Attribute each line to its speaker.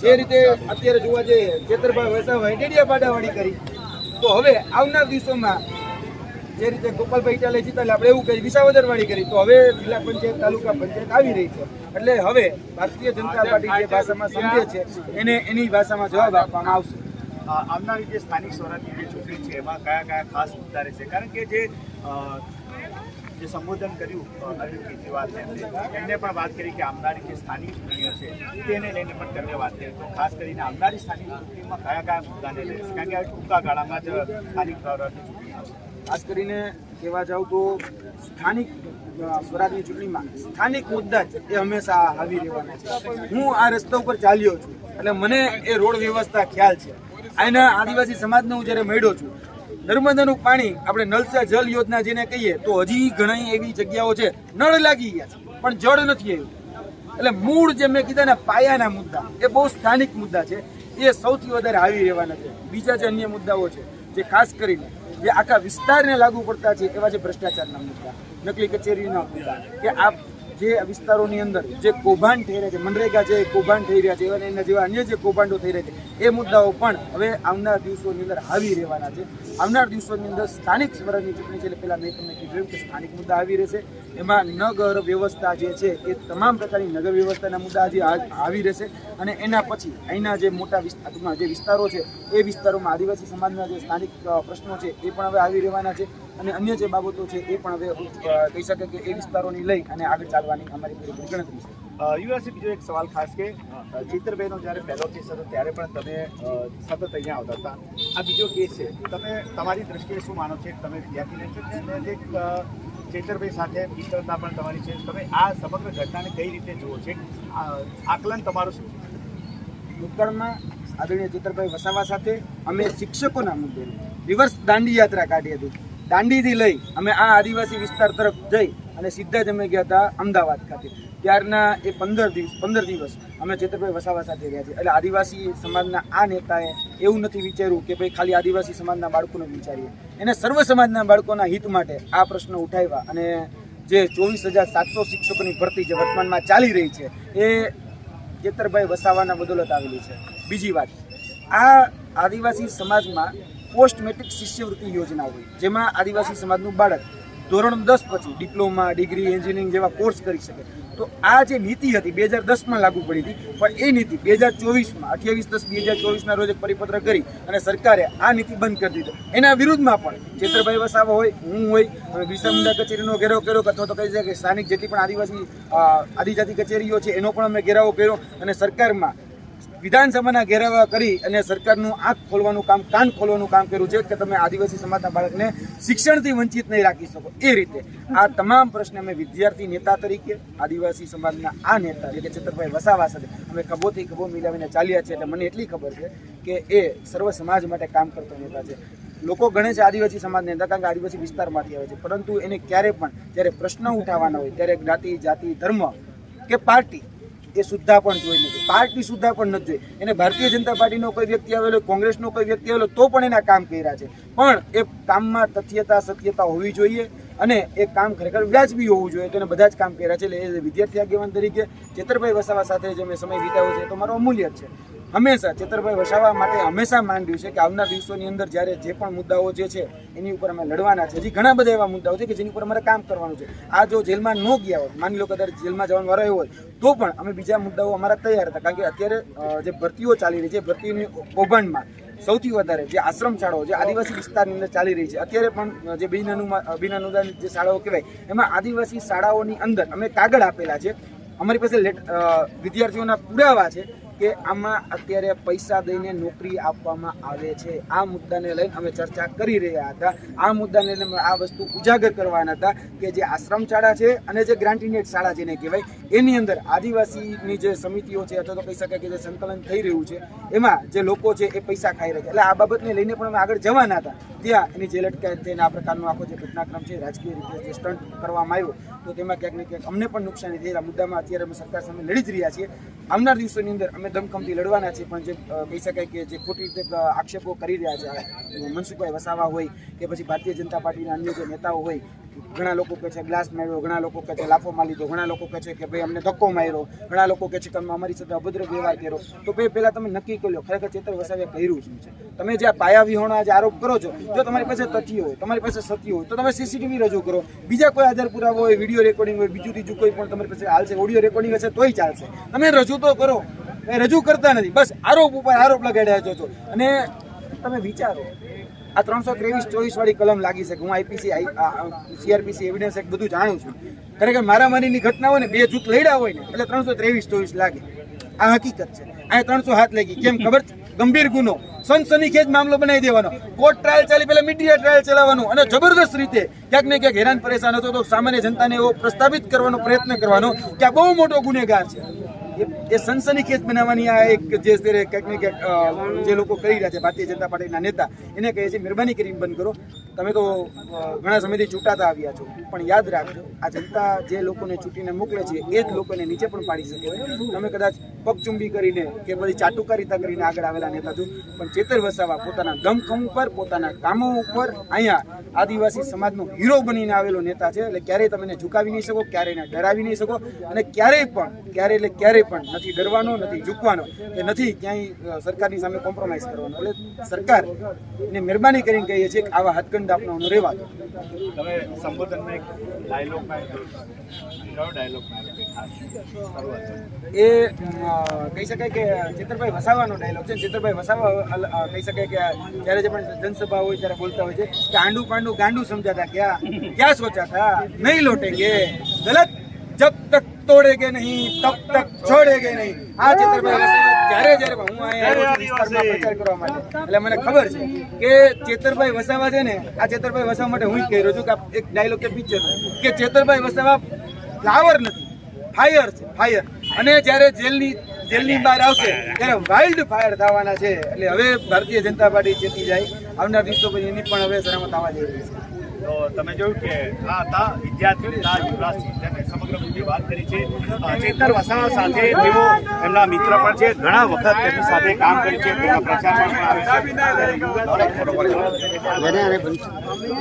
Speaker 1: જે રીતે અત્યારે જોવા જઈએ ચેતરભાઈ વસાવાએ ડેડિયાપાડાવાળી કરી, તો હવે આવનાર દિવસોમાં જે રીતે ગોપાલભાઈ ઇટાલે જીતા આપણે એવું કહી વિસાવદરવાળી કરી, તો હવે જિલ્લા પંચાયત તાલુકા પંચાયત આવી રહી છે. એટલે હવે ભારતીય જનતા પાર્ટી જે ભાષામાં સમજે છે એને એની ભાષામાં જવાબ આપવામાં આવશે.
Speaker 2: આવનારી જે સ્થાનિક સ્વરાજની જે ચૂંટણી છે એમાં કયા કયા ખાસ મુદ્દા રહેશે? કારણ કે જે સંબોધન કર્યું અરવિંદ કેજરીવાલ એમને પણ વાત કરી કે આવનારી જે સ્થાનિક ચૂંટણીઓ છે તેને લઈને પણ તેમને વાત કરી. તો ખાસ કરીને આવનારી સ્થાનિક ચૂંટણીમાં કયા કયા મુદ્દાને રહેશે? કારણ કે આ ટૂંકા ગાળામાં જ સ્થાનિક સ્વરાજની ચૂંટણી આવશે.
Speaker 1: ખાસ કરીને કહેવા જાઉં તો સ્થાનિક સ્વરાજની ચૂંટણીમાં સ્થાનિક મુદ્દા જ એ હંમેશા આવી રહેવાના છે. હું આ રસ્તા ઉપર ચાલ્યો છું એટલે મને એ રોડ વ્યવસ્થા ખ્યાલ છે. આના આદિવાસી સમાજને હું જ્યારે મળ્યો છું, નર્મદાનું પાણી આપણે નળ સે જલ યોજના જેને કહીએ તો હજી ઘણી એવી જગ્યાઓ છે નળ લાગી ગયા છે પણ જળ નથી આવ્યું. એટલે મૂળ જે મેં કીધા ને પાયાના મુદ્દા એ બહુ સ્થાનિક મુદ્દા છે, એ સૌથી વધારે આવી રહેવાના છે. બીજા જે અન્ય મુદ્દાઓ છે જે ખાસ કરીને જે આખા વિસ્તારને લાગુ પડતા છે એવા જે ભ્રષ્ટાચારના મુદ્દા, નકલી કચેરીના મુદ્દા, કે આ જે વિસ્તારોની અંદર જે કૌભાંડ થઈ રહ્યા છે, મનરેગા જે કૌભાંડ થઈ રહ્યા છે એના જેવા અન્ય જે કૌભાંડો થઈ રહ્યા છે એ મુદ્દાઓ પણ હવે આવનાર દિવસોની અંદર આવી રહેવાના છે. આવનાર દિવસોની અંદર સ્થાનિક સ્વરાજની ચૂંટણી છે એટલે પહેલાં મેં તમને કીધું કે સ્થાનિક મુદ્દા આવી રહેશે. એમાં નગર વ્યવસ્થા જે છે એ તમામ પ્રકારની નગર વ્યવસ્થાના મુદ્દા જે આવી રહેશે. અને એના પછી અહીંના જે મોટા વિસ્તારમાં જે વિસ્તારો છે એ વિસ્તારોમાં આદિવાસી સમાજના જે સ્થાનિક પ્રશ્નો છે એ પણ હવે આવી રહેવાના છે. અને અન્ય જે બાબતો છે એ પણ હવે કહી શકે કે એ વિસ્તારોની લઈ અને આગળ ચાલવાની અમારી પૂરી ગણતરી છે.
Speaker 2: યુવાસી બીજો એક સવાલ ખાસ કે ચિત્રભાઈનો જ્યારે પહેલો કેસ હતો ત્યારે પણ તમે સતત અહીંયા આવતા હતા. આ બીજો કેસ છે, તમે તમારી દ્રષ્ટિએ શું માનો છો? તમે વિદ્યાર્થી છો અને એક ચેતરભાઈ સાથે મિત્રતા પણ તમારી છે, તમે આ સમગ્ર ઘટનાને કઈ રીતે જુઓ છો? આકલન તમારું શું છે?
Speaker 1: ભૂતકાળમાં આદરણીય ચેતરભાઈ વસાવા સાથે અમે શિક્ષકોના મુદ્દે રિવર્સ દાંડી યાત્રા કાઢી હતી. દાંડીથી લઈ અમે આ આદિવાસી વિસ્તાર તરફ જઈ અને સીધા જ અમે ગયા હતા અમદાવાદ ખાતે. ત્યારના એ 15 દિવસ અમે ચેતરભાઈ વસાવા સાથે રહ્યા છીએ. એટલે આદિવાસી સમાજના આ નેતાએ એવું નથી વિચાર્યું કે ભાઈ ખાલી આદિવાસી સમાજના બાળકોને વિચારીએ, એને સર્વ સમાજના બાળકોના હિત માટે આ પ્રશ્ન ઉઠાવ્યા. અને જે 24,700 શિક્ષકોની ભરતી જે વર્તમાનમાં ચાલી રહી છે એ ચેતરભાઈ વસાવાના બદોલત આવેલી છે. બીજી વાત, આ આદિવાસી સમાજમાં પોસ્ટ મેટ્રિક શિષ્યવૃત્તિ યોજના હોય જેમાં આદિવાસી સમાજનું બાળક ધોરણ 10 પછી ડિપ્લોમા, ડિગ્રી, એન્જિનિયરિંગ જેવા કોર્સ કરી શકે. તો આ જે નીતિ હતી 2010માં લાગુ પડી હતી, પણ એ નીતિ 2024માં 28/10/2024ના રોજ એક પરિપત્ર કરી અને સરકારે આ નીતિ બંધ કરી દીધો. એના વિરુદ્ધમાં પણ ચેતરભાઈ વસાવા હોય, હું હોય, બિરસા મુંડા કચેરીનો ઘેરાવ કર્યો, અથવા તો કહી શકાય કે સ્થાનિક જેટલી પણ આદિજાતિ કચેરીઓ છે એનો પણ અમે ઘેરાવો કર્યો અને સરકારમાં વિધાનસભાના ઘેરાવા કરી અને સરકારનું આંખ ખોલવાનું કામ, કાન ખોલવાનું કામ કર્યું છે કે તમે આદિવાસી સમાજના બાળકને શિક્ષણથી વંચિત નહીં રાખી શકો. એ રીતે આ તમામ પ્રશ્ન અમે વિદ્યાર્થી નેતા તરીકે આદિવાસી સમાજના આ નેતા એટલે કે ચેતરભાઈ વસાવા સાથે અમે ખભોથી ખભો મિલાવીને ચાલ્યા છે. એટલે મને એટલી ખબર છે કે એ સર્વ સમાજ માટે કામ કરતો નેતા છે. લોકો ગણે છે આદિવાસી સમાજ નેતા કારણ કે આદિવાસી વિસ્તારમાંથી આવે છે, પરંતુ એને ક્યારે પણ જ્યારે પ્રશ્ન ઉઠાવવાના હોય ત્યારે જ્ઞાતિ, જાતિ, ધર્મ કે પાર્ટી એ સુદ્ધા પણ જોઈ નથી. પાર્ટી સુદ્ધા પણ નથી જોઈ. એને ભારતીય જનતા પાર્ટીનો કોઈ વ્યક્તિ આવેલો, કોંગ્રેસનો કોઈ વ્યક્તિ આવેલો તો પણ એના કામ કર્યા છે. પણ એ કામમાં તથ્યતા, સત્યતા હોવી જોઈએ અને એ કામ ખરેખર વ્યાજબી હોવું જોઈએ. તો એને બધા જ કામ કર્યા છે. એટલે એ વિદ્યાર્થી આગેવાન તરીકે ચેતરભાઈ વસાવા સાથે જે મેં સમય વિતાવ્યો છે તો મારો અમૂલ્ય છે. હંમેશા ચેતરભાઈ વસાવા માટે હંમેશા માંડ્યું છે કે આવનાર દિવસોની અંદર જ્યારે જે પણ મુદ્દાઓ જે છે એની ઉપર અમે લડવાના છે. હજી ઘણા બધા એવા મુદ્દાઓ છે કે જેની ઉપર અમારે કામ કરવાનું છે. આ જો જેલમાં ન ગયા હોય, માની લો કદાચ જેલમાં જવાનો વારો આવ્યો હોય તો પણ અમે બીજા મુદ્દાઓ અમારા તૈયાર હતા. કારણ કે અત્યારે જે ભરતીઓ ચાલી રહી છે, ભરતીની કૌભાંડમાં સૌથી વધારે જે આશ્રમ શાળાઓ જે આદિવાસી વિસ્તારની અંદર ચાલી રહી છે, અત્યારે પણ જે બિન અનુદાનિત જે શાળાઓ કહેવાય એમાં આદિવાસી શાળાઓની અંદર અમે કાગળ આપેલા છે. અમારી પાસે વિદ્યાર્થીઓના પુરાવા છે કે આમાં અત્યારે પૈસા દઈને નોકરી આપવામાં આવે છે. આ મુદ્દાને લઈને અમે ચર્ચા કરી રહ્યા હતા. આ મુદ્દાને લઈને આ વસ્તુ ઉજાગર કરવાના હતા કે જે આશ્રમ શાળા છે અને જે ગ્રાન્ટીનેટ શાળા જેને કહેવાય એની અંદર આદિવાસીની જે સમિતિઓ છે અથવા તો કહી શકાય કે જે સંકલન થઈ રહ્યું છે એમાં જે લોકો છે એ પૈસા ખાઈ રહ્યા છે. એટલે આ બાબતને લઈને પણ અમે આગળ જવાના હતા. ત્યાં એની જે લટકાયત થઈને આ પ્રકારનો આખો જે ઘટનાક્રમ છે રાજકીય રીતે જે સ્ટન્ટ કરવામાં આવ્યો તો તેમાં ક્યાંક ને ક્યાંક અમને પણ નુકસાની થયેલા મુદ્દામાં અત્યારે અમે સરકાર સામે લડી જ રહ્યા છીએ. આવનાર દિવસોની અંદર અમે દમખમથી લડવાના છે, પણ જે કહી શકાય કે જે ખોટી રીતે આક્ષેપો કરી રહ્યા છે મનસુખભાઈ વસાવા હોય કે પછી ભારતીય જનતા પાર્ટીના અન્ય જે નેતાઓ હોય, ઘણા લોકો કહે છે ગ્લાસ માર્યો, ઘણા લોકો કહે છે લાફો મારી લીધો, ઘણા લોકો કહે છે કે ભાઈ અમને ધક્કો માર્યો, ઘણા લોકો કહે છે કે અમારી સાથે અભદ્ર વ્યવહાર કર્યો. તો ભાઈ પહેલાં તમે નક્કી કરી લો ખરેખર ચેતર વસાવે કર્યું શું છે. તમે જે આ પાયા વિહોણા જે આરોપ કરો છો, જો તમારી પાસે તથ્ય હોય, તમારી પાસે સત્ય હોય તો તમે સીસીટીવી રજૂ કરો. બીજા કોઈ આધાર પુરાવો હોય, વિડીયો રેકોર્ડિંગ હોય, બીજું ત્રીજું કોઈ પણ તમારી પાસે હાલશે, ઓડિયો રેકોર્ડિંગ હશે તોય ચાલશે. તમે રજૂ તો કરો, એ રજૂ કરતા નથી, બસ આરોપ ઉપર આરોપ લગાડ્યા છો. અને તમે વિચારો આ 323-24 વાળી કલમ લાગી છે. હું આઈપીસી CRPC એવિડન્સ એક બધું જાણું છું. ખરેખર મારામારીની ઘટના હોય ને, બે જૂથ લડ્યા હોય ને એટલે 323-24 લાગે. આ હકીકત છે. આ 307 લાગી. કેમ ખબર છે? ગંભીર ગુનો, સનસનીખેજ મામલો બનાવી દેવાનો, કોર્ટ ટ્રાયલ ચાલી પહેલા મીડિયા ટ્રાયલ ચલાવવાનું અને જબરદસ્ત રીતે ક્યાંક ને ક્યાંક હેરાન પરેશાન હતો તો સામાન્ય જનતાને એવો પ્રસ્થાપિત કરવાનો પ્રયત્ન કરવાનો કે આ બહુ મોટો ગુનેગાર છે. એ સનસનીખેજ બનાવવાની આ એક જે ક્યાંક ને ક્યાંક જે લોકો કરી રહ્યા છે ભારતીય જનતા પાર્ટીના નેતા, એને કહે છે મહેરબાની કરીને બંધ કરો. તમે તો ઘણા સમયથી ચૂંટાતા આવ્યા છો, પણ યાદ રાખજો આ જનતા જે લોકોને ચૂંટીને મોકલે છે એ જ લોકોને નીચે પણ પાડી શકે. તમે કદાચ પગચુંબી કરીને કે બધી ચાટુકારિતા કરીને આગળ આવેલા નેતા છો, પણ ચેતર વસાવા પોતાના દમખમ ઉપર, પોતાના કામો ઉપર અહીંયા આદિવાસી સમાજનો હીરો બનીને આવેલો નેતા છે. એટલે ક્યારેય તમે એને ઝુકાવી નહીં શકો, ક્યારેય એને ડરાવી નહીં શકો, અને ક્યારેય પણ નથી ડરવાનો, નથી ઝૂકવાનો કે નથી ક્યાંય સરકારની સામે કોમ્પ્રોમાઇઝ કરવાનો. એટલે સરકાર ને મહેરબાની કરીને કહીએ છીએ કે આવા હાથગંડ આપવાનો રહેવા દો.
Speaker 2: તમે સંબોધનમાં એક ડાયલોગ કયો ડાયલોગ
Speaker 1: એ કહી શકાય કે ચેતરભાઈ વસાવાનો ડાયલોગ છે. ચેતરભાઈ વસાવા કહી શકાય કે જ્યારે જે પણ જનસભા હોય ત્યારે બોલતા હોય છે કે આંડું પાંડું ગાંડું સમજાતા ક્યાં સોચા થા નહીં લોટેંગે, ગલત જબ તક તોડેગે નહીં તબ તક છોડેગે નહીં. આ ચેતરભાઈ વસાવા જ્યારે હું અહીંયા વિસ્તારમાં પ્રચાર કરવા માટે, એટલે મને ખબર છે કે ચેતરભાઈ વસાવા છે ને, આ ચેતરભાઈ વસાવા માટે હું કહી રહ્યો છું કે એક ડાયલોગ છે પિક્ચર કે ચેતરભાઈ વસાવા ફ્લાવર નથી, ફાયર છે, ફાયર. અને જ્યારે જેલની બહાર આવશે ત્યારે વાઇલ્ડ ફાયર થવાના છે. એટલે હવે ભારતીય જનતા પાર્ટી ચેતી જાય, આવનાર દિવસો પછી એની પણ હવે સલામત આવવા જઈ રહી છે.
Speaker 2: તો તમે જોયું કે આ હતા વિદ્યાર્થી યુવરાજસિંહ, તેમણે સમગ્ર મુદ્દે વાત કરી છે. ચેતર વસાવા સાથે તેઓ એમના મિત્ર પણ છે, ઘણા વખત તેમની સાથે કામ કર્યું છે, તેમના પ્રચારમાં પણ આવે છે.